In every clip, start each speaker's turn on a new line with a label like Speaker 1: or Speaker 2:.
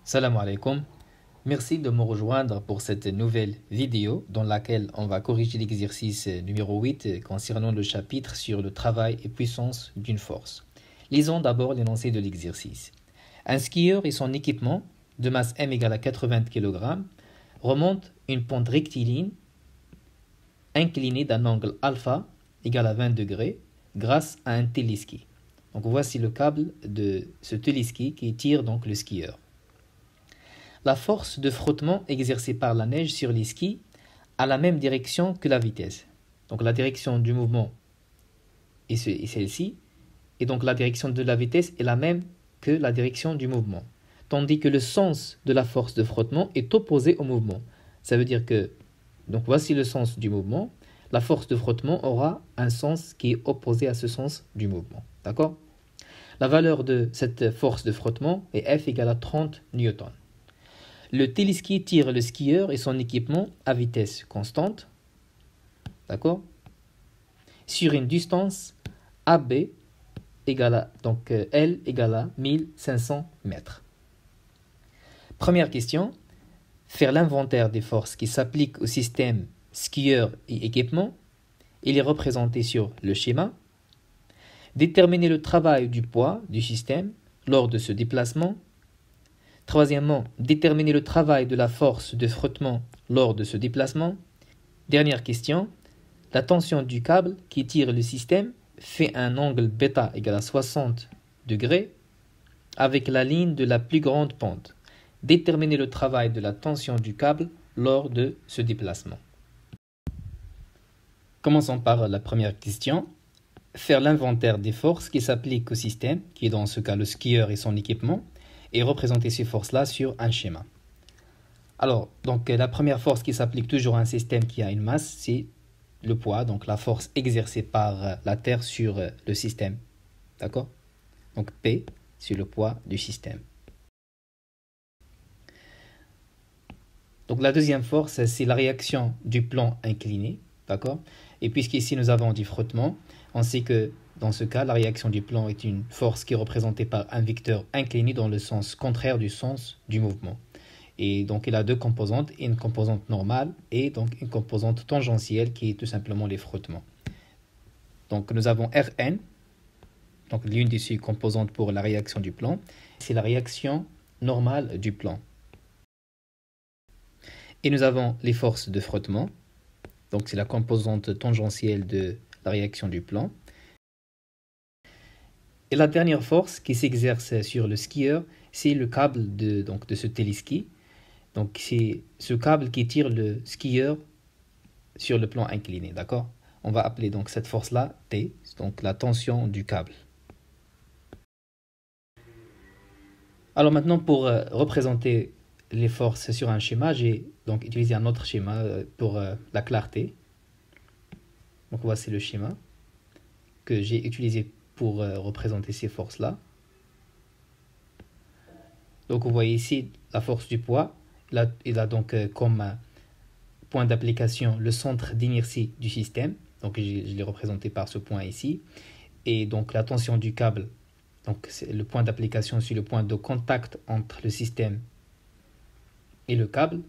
Speaker 1: Salam alaikum. Merci de me rejoindre pour cette nouvelle vidéo dans laquelle on va corriger l'exercice numéro 8 concernant le chapitre sur le travail et puissance d'une force. Lisons d'abord l'énoncé de l'exercice. Un skieur et son équipement de masse M égale à 80 kg remonte une pente rectiligne inclinée d'un angle alpha égal à 20 degrés grâce à un téléski. Donc voici le câble de ce téléski qui tire donc le skieur. La force de frottement exercée par la neige sur les skis a la même direction que la vitesse. Donc la direction du mouvement est celle-ci, et donc la direction de la vitesse est la même que la direction du mouvement. Tandis que le sens de la force de frottement est opposé au mouvement. Ça veut dire que, donc voici le sens du mouvement, la force de frottement aura un sens qui est opposé à ce sens du mouvement. D'accord ? La valeur de cette force de frottement est F égale à 30 newtons. Le téléski tire le skieur et son équipement à vitesse constante, d'accord, sur une distance AB égale à, donc L égale à 1500 mètres. Première question, faire l'inventaire des forces qui s'appliquent au système skieur et équipement. Il est représenté sur le schéma. Déterminer le travail du poids du système lors de ce déplacement. Troisièmement, déterminer le travail de la force de frottement lors de ce déplacement. Dernière question, la tension du câble qui tire le système fait un angle β égal à 60 degrés avec la ligne de la plus grande pente. Déterminer le travail de la tension du câble lors de ce déplacement. Commençons par la première question. Faire l'inventaire des forces qui s'appliquent au système, qui est dans ce cas le skieur et son équipement, et représenter ces forces-là sur un schéma. Alors, donc la première force qui s'applique toujours à un système qui a une masse, c'est le poids, donc la force exercée par la Terre sur le système. D'accord ? Donc P, c'est le poids du système. Donc la deuxième force, c'est la réaction du plan incliné. D'accord ? Et puisqu'ici nous avons du frottement, on sait que dans ce cas, la réaction du plan est une force qui est représentée par un vecteur incliné dans le sens contraire du sens du mouvement. Et donc il a deux composantes, une composante normale et donc une composante tangentielle qui est tout simplement les frottements. Donc nous avons Rn, donc l'une des composantes pour la réaction du plan, c'est la réaction normale du plan. Et nous avons les forces de frottement, donc c'est la composante tangentielle de la réaction du plan. Et la dernière force qui s'exerce sur le skieur, c'est le câble de ce téléski. Donc c'est ce câble qui tire le skieur sur le plan incliné, d'accord ? On va appeler donc cette force-là T, donc la tension du câble. Alors maintenant pour représenter les forces sur un schéma, j'ai donc utilisé un autre schéma pour la clarté. Donc voici le schéma que j'ai utilisé pour représenter ces forces-là. Donc vous voyez ici la force du poids. Là, il a donc comme point d'application le centre d'inertie du système. Donc je l'ai représenté par ce point ici. Et donc la tension du câble, donc le point d'application sur le point de contact entre le système et le câble.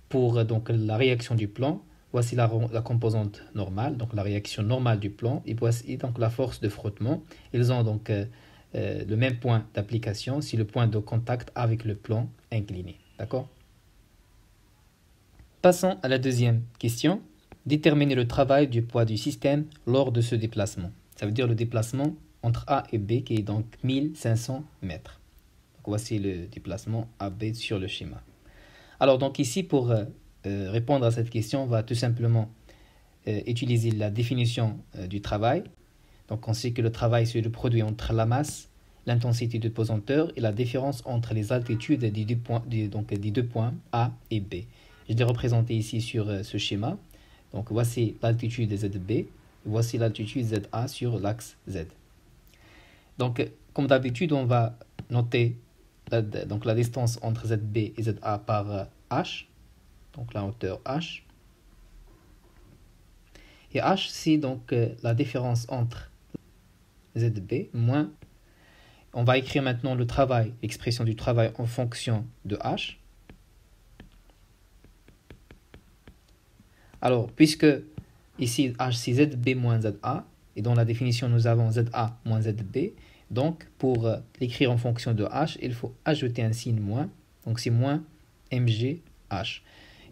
Speaker 1: Pour donc la réaction du plan, voici la composante normale, donc la réaction normale du plan, et voici donc la force de frottement. Ils ont donc le même point d'application, c'est le point de contact avec le plan incliné. D'accord ? Passons à la deuxième question. Déterminer le travail du poids du système lors de ce déplacement. Ça veut dire le déplacement entre A et B qui est donc 1500 mètres. Donc voici le déplacement AB sur le schéma. Alors donc ici pour répondre à cette question, on va tout simplement utiliser la définition du travail. Donc on sait que le travail c'est le produit entre la masse, l'intensité du pesanteur et la différence entre les altitudes des deux points A et B. Je l'ai représenté ici sur ce schéma. Donc voici l'altitude ZB, voici l'altitude ZA sur l'axe Z. Donc comme d'habitude, on va noter donc la distance entre ZB et ZA par H, donc la hauteur H. Et H, c'est donc la différence entre ZB moins. on va écrire maintenant le travail, l'expression du travail en fonction de H. Alors, puisque ici H c'est ZB moins ZA, et dans la définition nous avons ZA moins ZB, donc pour l'écrire en fonction de H, il faut ajouter un signe moins, donc c'est moins MGH.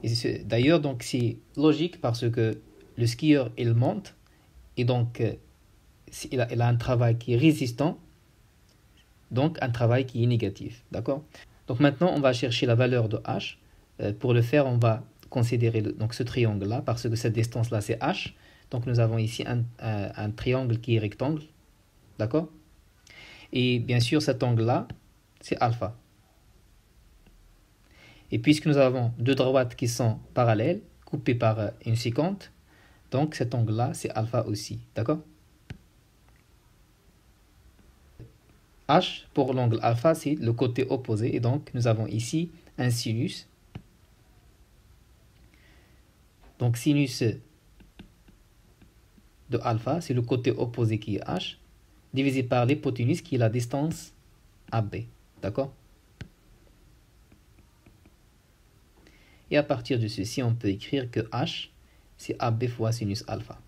Speaker 1: Et d'ailleurs, donc c'est logique parce que le skieur il monte, et donc il a un travail qui est résistant, donc un travail qui est négatif, d'accord? Donc maintenant on va chercher la valeur de H. Pour le faire, on va considérer donc ce triangle-là, parce que cette distance-là, c'est H. Donc nous avons ici un triangle qui est rectangle, d'accord? Et bien sûr, cet angle-là, c'est alpha. Et puisque nous avons deux droites qui sont parallèles, coupées par une séquente, donc cet angle-là, c'est alpha aussi, d'accord? H, pour l'angle alpha, c'est le côté opposé. Et donc, nous avons ici un sinus. Donc, sinus de alpha, c'est le côté opposé qui est H, divisé par l'hypoténuse qui est la distance AB. D'accord? Et à partir de ceci, on peut écrire que H, c'est AB fois sinus alpha.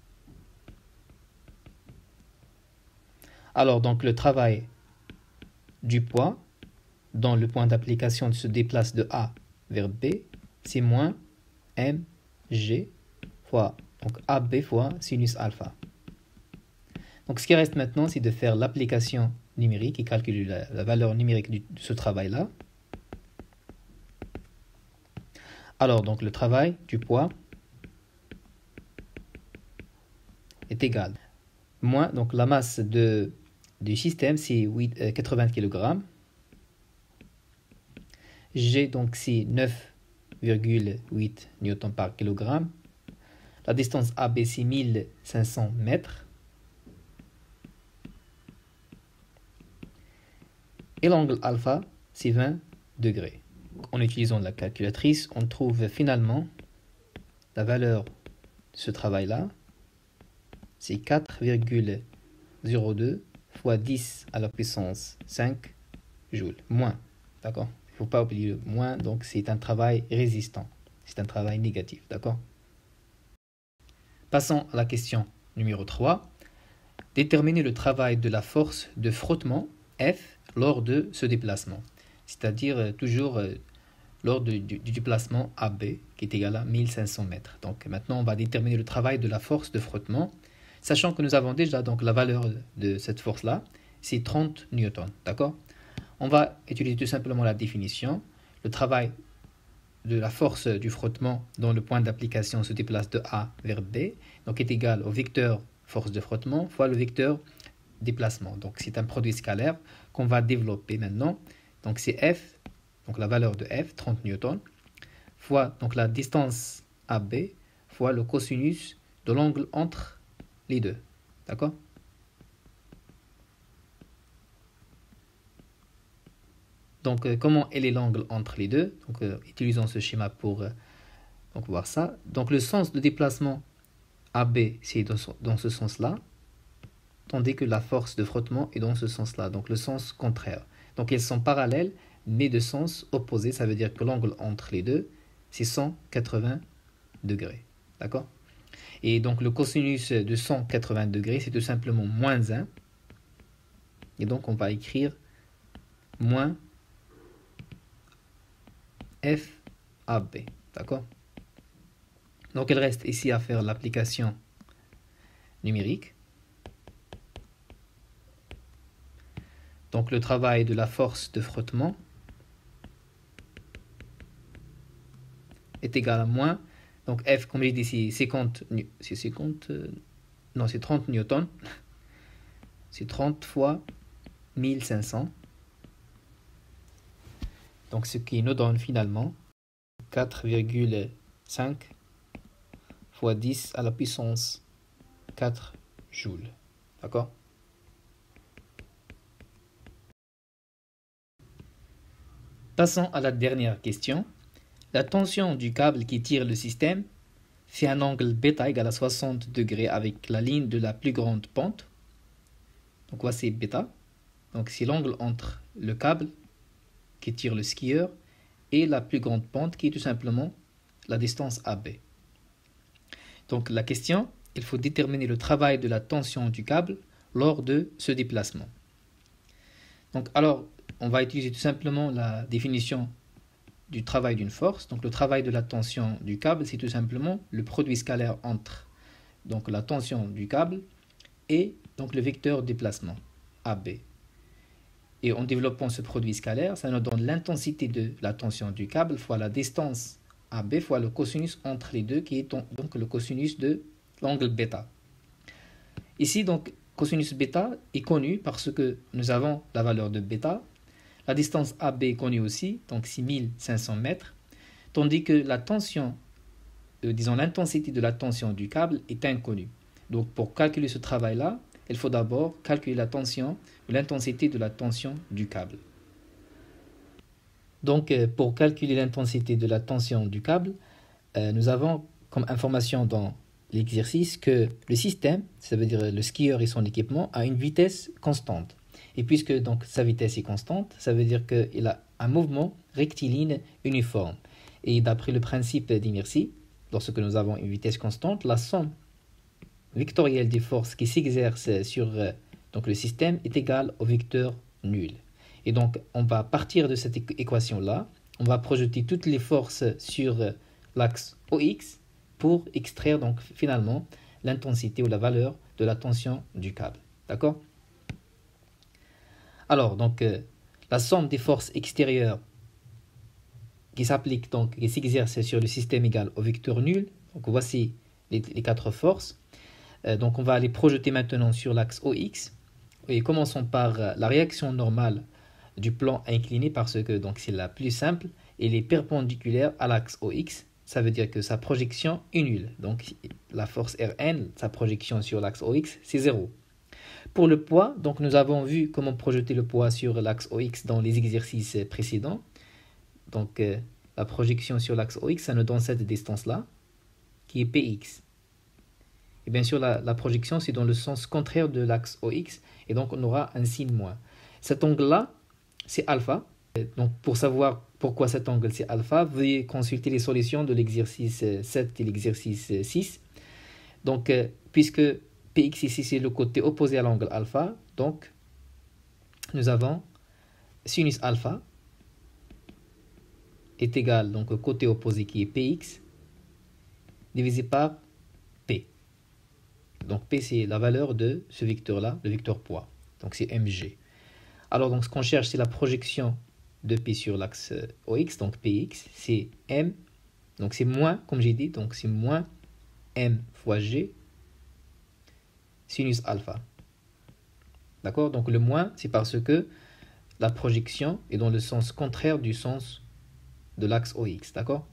Speaker 1: Alors, donc, le travail du poids dont le point d'application se déplace de A vers B, c'est moins mg fois donc AB fois sinus alpha. Donc ce qui reste maintenant, c'est de faire l'application numérique et calculer la valeur numérique de ce travail-là. Alors donc le travail du poids est égal. Moins donc la masse du système, c'est 80 kg. G, donc c'est 9,8 newtons par kilogramme. La distance AB, c'est 1500 mètres. Et l'angle alpha, c'est 20 degrés. En utilisant la calculatrice, on trouve finalement la valeur de ce travail-là. C'est 4,02 fois 10 à la puissance 5 joules. Moins, d'accord? Il ne faut pas oublier le moins, donc c'est un travail résistant. C'est un travail négatif, d'accord? Passons à la question numéro 3. Déterminer le travail de la force de frottement F lors de ce déplacement. C'est-à-dire toujours lors du déplacement AB qui est égal à 1500 mètres. Donc maintenant on va déterminer le travail de la force de frottement, sachant que nous avons déjà donc la valeur de cette force-là, c'est 30 newtons, d'accord? On va utiliser tout simplement la définition. Le travail de la force du frottement dont le point d'application se déplace de A vers B, donc est égal au vecteur force de frottement fois le vecteur déplacement. Donc c'est un produit scalaire qu'on va développer maintenant. Donc c'est F, donc la valeur de F, 30 newtons, fois donc la distance AB, fois le cosinus de l'angle entre les deux. D'accord? Donc comment est l'angle entre les deux? Donc utilisons ce schéma pour donc, voir ça. Donc le sens de déplacement AB, c'est dans ce sens-là, tandis que la force de frottement est dans ce sens-là, donc le sens contraire. Donc elles sont parallèles, mais de sens opposé, ça veut dire que l'angle entre les deux, c'est 180 degrés. D'accord? Et donc le cosinus de 180 degrés, c'est tout simplement moins 1. Et donc on va écrire moins FAB. D'accord? Donc il reste ici à faire l'application numérique. Donc le travail de la force de frottement est égal à moins. Donc F, comme je dis ici, c'est 30 newtons. C'est 30 fois 1500. Donc ce qui nous donne finalement 4,5 fois 10 à la puissance 4 joules. D'accord? Passons à la dernière question. La tension du câble qui tire le système fait un angle bêta égal à 60 degrés avec la ligne de la plus grande pente. Donc voici bêta. Donc c'est l'angle entre le câble qui tire le skieur et la plus grande pente qui est tout simplement la distance AB. Donc la question, il faut déterminer le travail de la tension du câble lors de ce déplacement. Donc alors, on va utiliser tout simplement la définition du travail d'une force. Donc le travail de la tension du câble, c'est tout simplement le produit scalaire entre donc la tension du câble et donc le vecteur de déplacement AB. Et en développant ce produit scalaire, ça nous donne l'intensité de la tension du câble fois la distance AB fois le cosinus entre les deux, qui est donc le cosinus de l'angle bêta. Ici, donc, cosinus bêta est connu parce que nous avons la valeur de bêta. La distance AB est connue aussi, donc 6500 mètres, tandis que la tension, disons l'intensité de la tension du câble est inconnue. Donc pour calculer ce travail-là, il faut d'abord calculer la tension ou l'intensité de la tension du câble. Donc pour calculer l'intensité de la tension du câble, nous avons comme information dans l'exercice que le système, ça veut dire le skieur et son équipement, a une vitesse constante. Et puisque donc sa vitesse est constante, ça veut dire qu'il a un mouvement rectiligne uniforme. Et d'après le principe d'inertie, lorsque nous avons une vitesse constante, la somme vectorielle des forces qui s'exercent sur donc le système est égale au vecteur nul. Et donc on va partir de cette équation-là, on va projeter toutes les forces sur l'axe OX pour extraire donc finalement l'intensité ou la valeur de la tension du câble. D'accord ? Alors, donc, la somme des forces extérieures qui s'appliquent, donc, qui s'exercent sur le système égal au vecteur nul. Donc, voici les quatre forces. Donc, on va les projeter maintenant sur l'axe OX. Et commençons par la réaction normale du plan incliné parce que donc c'est la plus simple. Elle est perpendiculaire à l'axe OX. Ça veut dire que sa projection est nulle. Donc, la force Rn, sa projection sur l'axe OX, c'est 0. Pour le poids, donc nous avons vu comment projeter le poids sur l'axe OX dans les exercices précédents. Donc la projection sur l'axe OX, ça nous donne cette distance-là, qui est PX. Et bien sûr, la projection, c'est dans le sens contraire de l'axe OX, et donc on aura un signe moins. Cet angle-là, c'est alpha. Donc pour savoir pourquoi cet angle, c'est alpha, veuillez consulter les solutions de l'exercice 7 et l'exercice 6. Donc, puisque Px ici, c'est le côté opposé à l'angle alpha. Donc, nous avons sinus alpha est égal donc au côté opposé qui est Px divisé par P. Donc, P, c'est la valeur de ce vecteur-là, le vecteur poids. Donc, c'est mg. Alors, donc, ce qu'on cherche, c'est la projection de P sur l'axe OX. Donc, Px, c'est m. Donc, c'est moins, comme j'ai dit, donc c'est moins m fois g sinus alpha. D'accord? Donc le moins, c'est parce que la projection est dans le sens contraire du sens de l'axe OX. D'accord?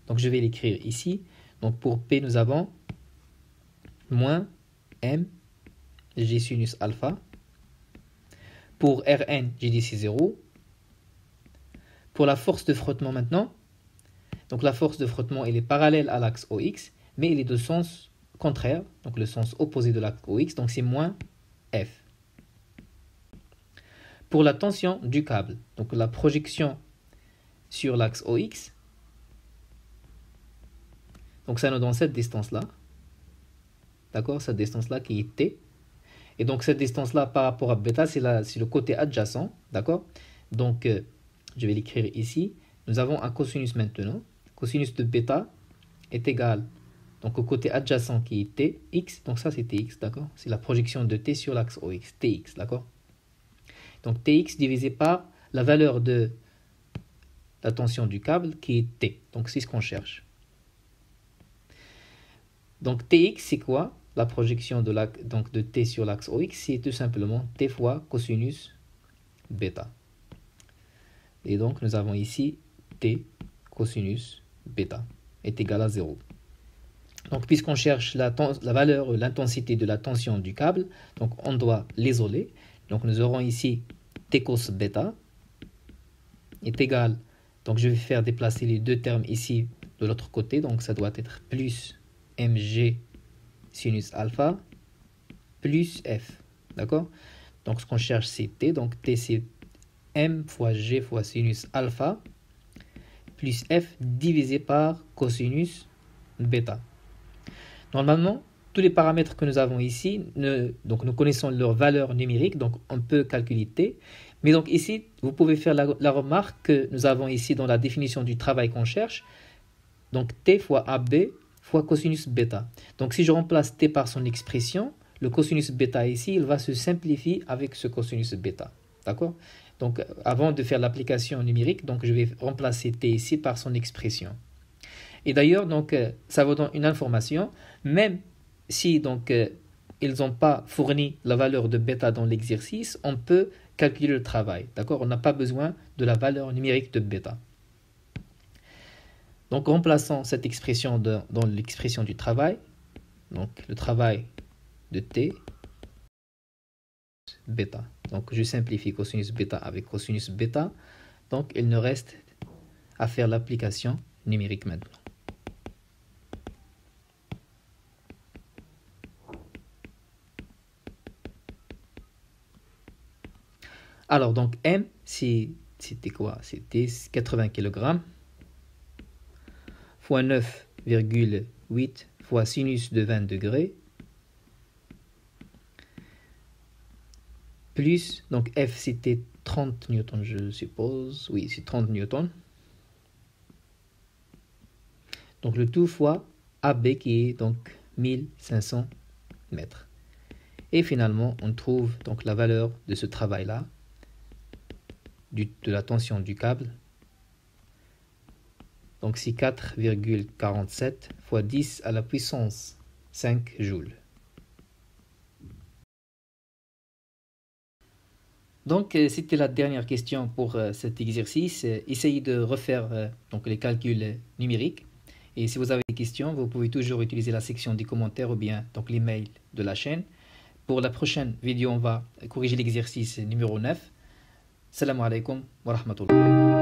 Speaker 1: Donc je vais l'écrire ici. Donc pour P, nous avons moins M G sinus alpha. Pour Rn, j'ai dit c'est 0. Pour la force de frottement maintenant, donc la force de frottement, elle est parallèle à l'axe OX, mais elle est de sens contraire, donc le sens opposé de l'axe OX, donc c'est moins F. Pour la tension du câble, donc la projection sur l'axe OX, donc ça nous donne cette distance-là, d'accord, cette distance-là qui est T, et donc cette distance-là par rapport à bêta, c'est le côté adjacent, d'accord, donc je vais l'écrire ici, nous avons un cosinus maintenant, cosinus de bêta est égal donc au côté adjacent qui est Tx, donc ça c'est Tx, d'accord? C'est la projection de T sur l'axe OX, Tx, d'accord? Donc Tx divisé par la valeur de la tension du câble qui est T, donc c'est ce qu'on cherche. Donc Tx c'est quoi? La projection de T sur l'axe OX, c'est tout simplement T fois cosinus bêta. Et donc nous avons ici T cosinus bêta est égal à 0. Donc, puisqu'on cherche la valeur, l'intensité de la tension du câble, donc on doit l'isoler. Donc, nous aurons ici T cos bêta est égal. Donc, je vais faire déplacer les deux termes ici de l'autre côté. Donc, ça doit être plus mg sinus alpha plus f. D'accord? Donc ce qu'on cherche c'est T, donc T c'est M fois G fois sinus alpha plus F divisé par cosinus bêta. Normalement, tous les paramètres que nous avons ici, donc nous connaissons leur valeur numérique, donc on peut calculer T. Mais donc ici, vous pouvez faire la remarque que nous avons ici dans la définition du travail qu'on cherche, donc T fois AB fois cosinus bêta. Donc si je remplace T par son expression, le cosinus bêta ici, il va se simplifier avec ce cosinus bêta. D'accord? Donc avant de faire l'application numérique, donc je vais remplacer T ici par son expression. Et d'ailleurs, donc ça vous donne une information, même si donc ils n'ont pas fourni la valeur de bêta dans l'exercice, on peut calculer le travail. D'accord? On n'a pas besoin de la valeur numérique de bêta. Donc remplaçons cette expression dans l'expression du travail. Donc le travail de T bêta. Donc je simplifie cosinus bêta avec cosinus bêta. Donc il ne reste à faire l'application numérique maintenant. Alors donc M, c'était quoi? C'était 80 kg fois 9,8 fois sinus de 20 degrés plus, donc F c'était 30 newtons je suppose, oui c'est 30 newtons. Donc le tout fois AB qui est donc 1500 mètres. Et finalement on trouve donc la valeur de ce travail-là, de la tension du câble. Donc c'est 4,47 fois 10 à la puissance 5 joules. Donc c'était la dernière question pour cet exercice. Essayez de refaire donc les calculs numériques. Et si vous avez des questions, vous pouvez toujours utiliser la section des commentaires ou bien donc l'email de la chaîne. Pour la prochaine vidéo, on va corriger l'exercice numéro 9. Salam alaikum wa rahmatullah.